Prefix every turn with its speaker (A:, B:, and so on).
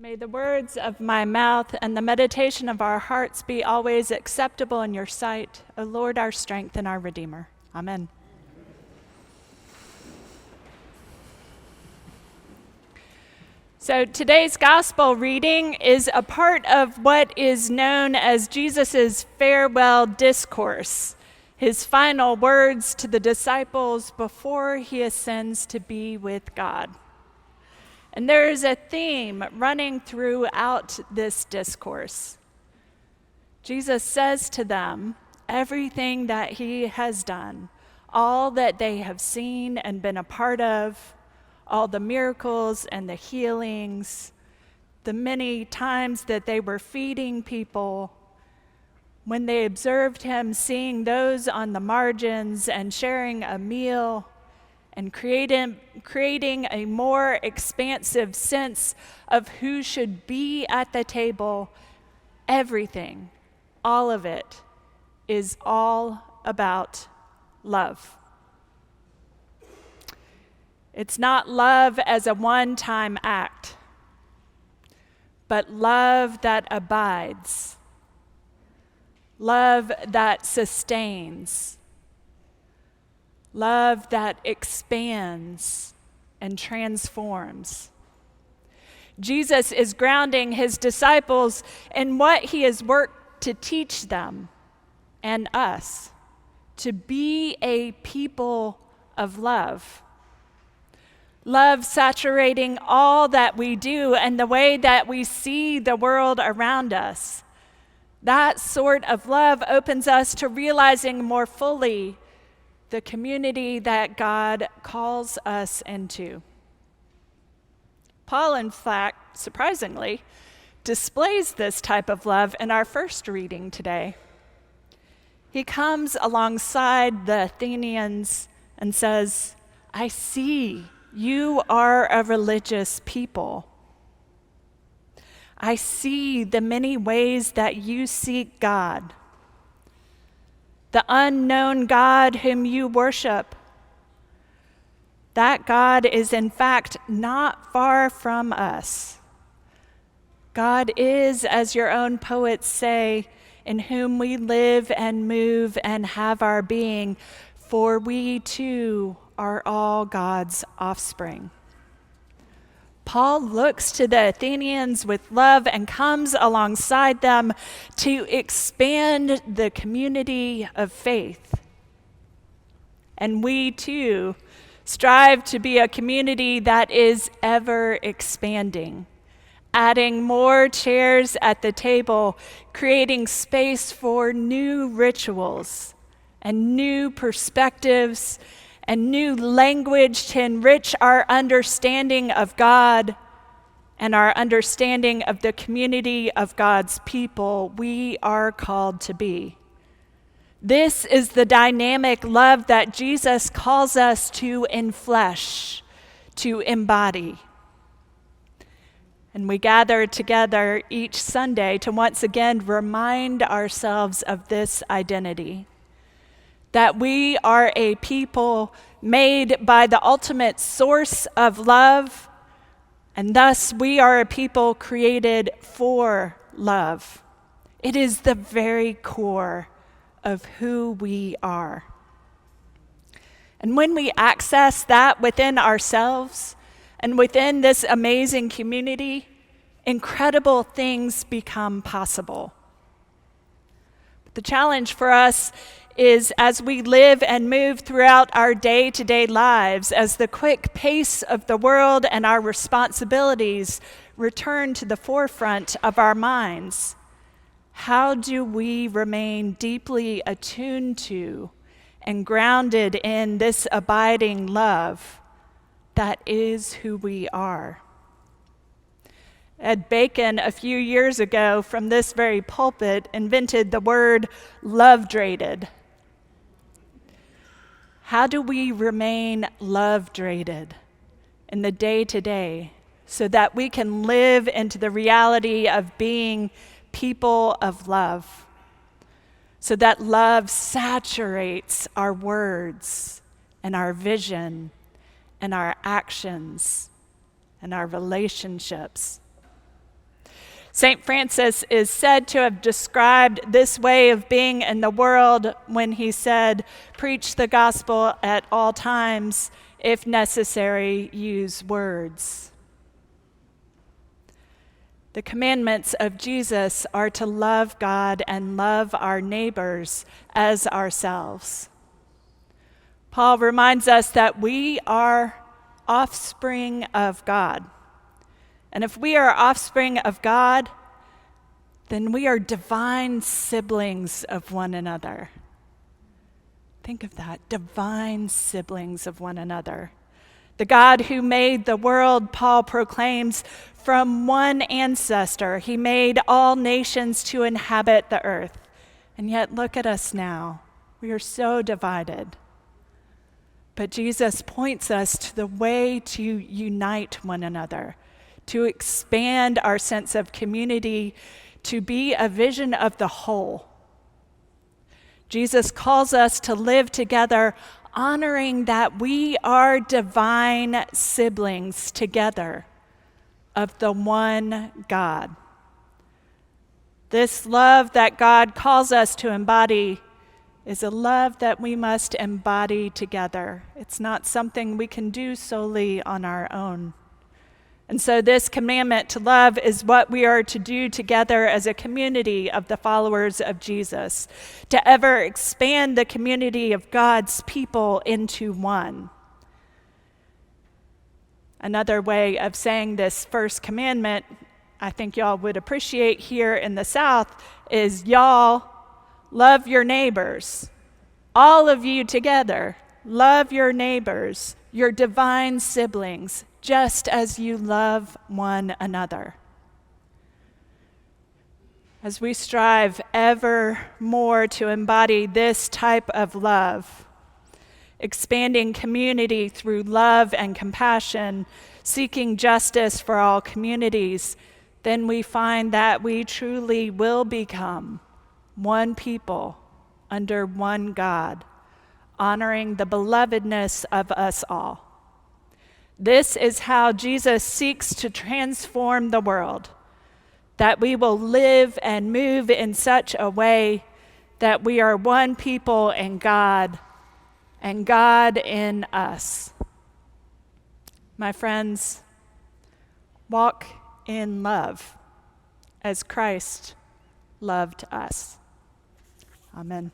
A: May the words of my mouth and the meditation of our hearts be always acceptable in your sight, O Lord, our strength and our Redeemer. Amen. So today's gospel reading is a part of what is known as Jesus' farewell discourse, his final words to the disciples before he ascends to be with God. And there is a theme running throughout this discourse. Jesus says to them everything that he has done, all that they have seen and been a part of, all the miracles and the healings, the many times that they were feeding people, when they observed him seeing those on the margins and sharing a meal, and creating a more expansive sense of who should be at the table. Everything, all of it, is all about love. It's not love as a one-time act, but love that abides, love that sustains, love that expands and transforms. Jesus is grounding his disciples in what he has worked to teach them and us, to be a people of love. Love saturating all that we do and the way that we see the world around us. That sort of love opens us to realizing more fully the community that God calls us into. Paul, in fact, surprisingly, displays this type of love in our first reading today. He comes alongside the Athenians and says, I see you are a religious people. I see the many ways that you seek God. The unknown God whom you worship. That God is in fact not far from us. God is, as your own poets say, in whom we live and move and have our being, for we too are all God's offspring. Paul looks to the Athenians with love and comes alongside them to expand the community of faith. And we too strive to be a community that is ever expanding, adding more chairs at the table, creating space for new rituals and new perspectives and new language to enrich our understanding of God and our understanding of the community of God's people we are called to be. This is the dynamic love that Jesus calls us to enflesh, to embody. And we gather together each Sunday to once again remind ourselves of this identity. That we are a people made by the ultimate source of love, and thus we are a people created for love. It is the very core of who we are. And when we access that within ourselves and within this amazing community, incredible things become possible. But the challenge for us is as we live and move throughout our day-to-day lives, as the quick pace of the world and our responsibilities return to the forefront of our minds, how do we remain deeply attuned to and grounded in this abiding love that is who we are? Ed Bacon, a few years ago from this very pulpit, invented the word love-drated. How do we remain love-drated in the day-to-day so that we can live into the reality of being people of love, so that love saturates our words and our vision and our actions and our relationships? St. Francis is said to have described this way of being in the world when he said, "Preach the gospel at all times, if necessary, use words." The commandments of Jesus are to love God and love our neighbors as ourselves. Paul reminds us that we are offspring of God. And if we are offspring of God, then we are divine siblings of one another. Think of that, divine siblings of one another. The God who made the world, Paul proclaims, from one ancestor, he made all nations to inhabit the earth. And yet look at us now. We are so divided. But Jesus points us to the way to unite one another, to expand our sense of community, to be a vision of the whole. Jesus calls us to live together, honoring that we are divine siblings together of the one God. This love that God calls us to embody is a love that we must embody together. It's not something we can do solely on our own. And so this commandment to love is what we are to do together as a community of the followers of Jesus, to ever expand the community of God's people into one. Another way of saying this first commandment, I think y'all would appreciate here in the South, is y'all love your neighbors. All of you together, love your neighbors, your divine siblings, just as you love one another. As we strive ever more to embody this type of love, expanding community through love and compassion, seeking justice for all communities, then we find that we truly will become one people under one God, honoring the belovedness of us all. This is how Jesus seeks to transform the world, that we will live and move in such a way that we are one people in God and God in us. My friends, walk in love as Christ loved us. Amen.